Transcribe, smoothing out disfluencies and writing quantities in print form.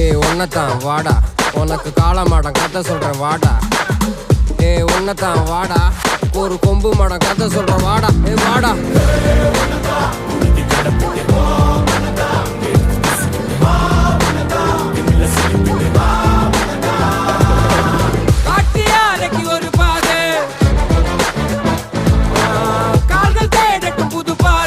ஏய் ஒன்னதான் வாடா, உனக்கு காளமாடம் கதை சொல்றேன் வாடா. ஏய் ஒன்னதான் வாடா, ஒரு கொம்பு மாடம் கதை சொல்றேன் வாடா. ஏய் வாடா.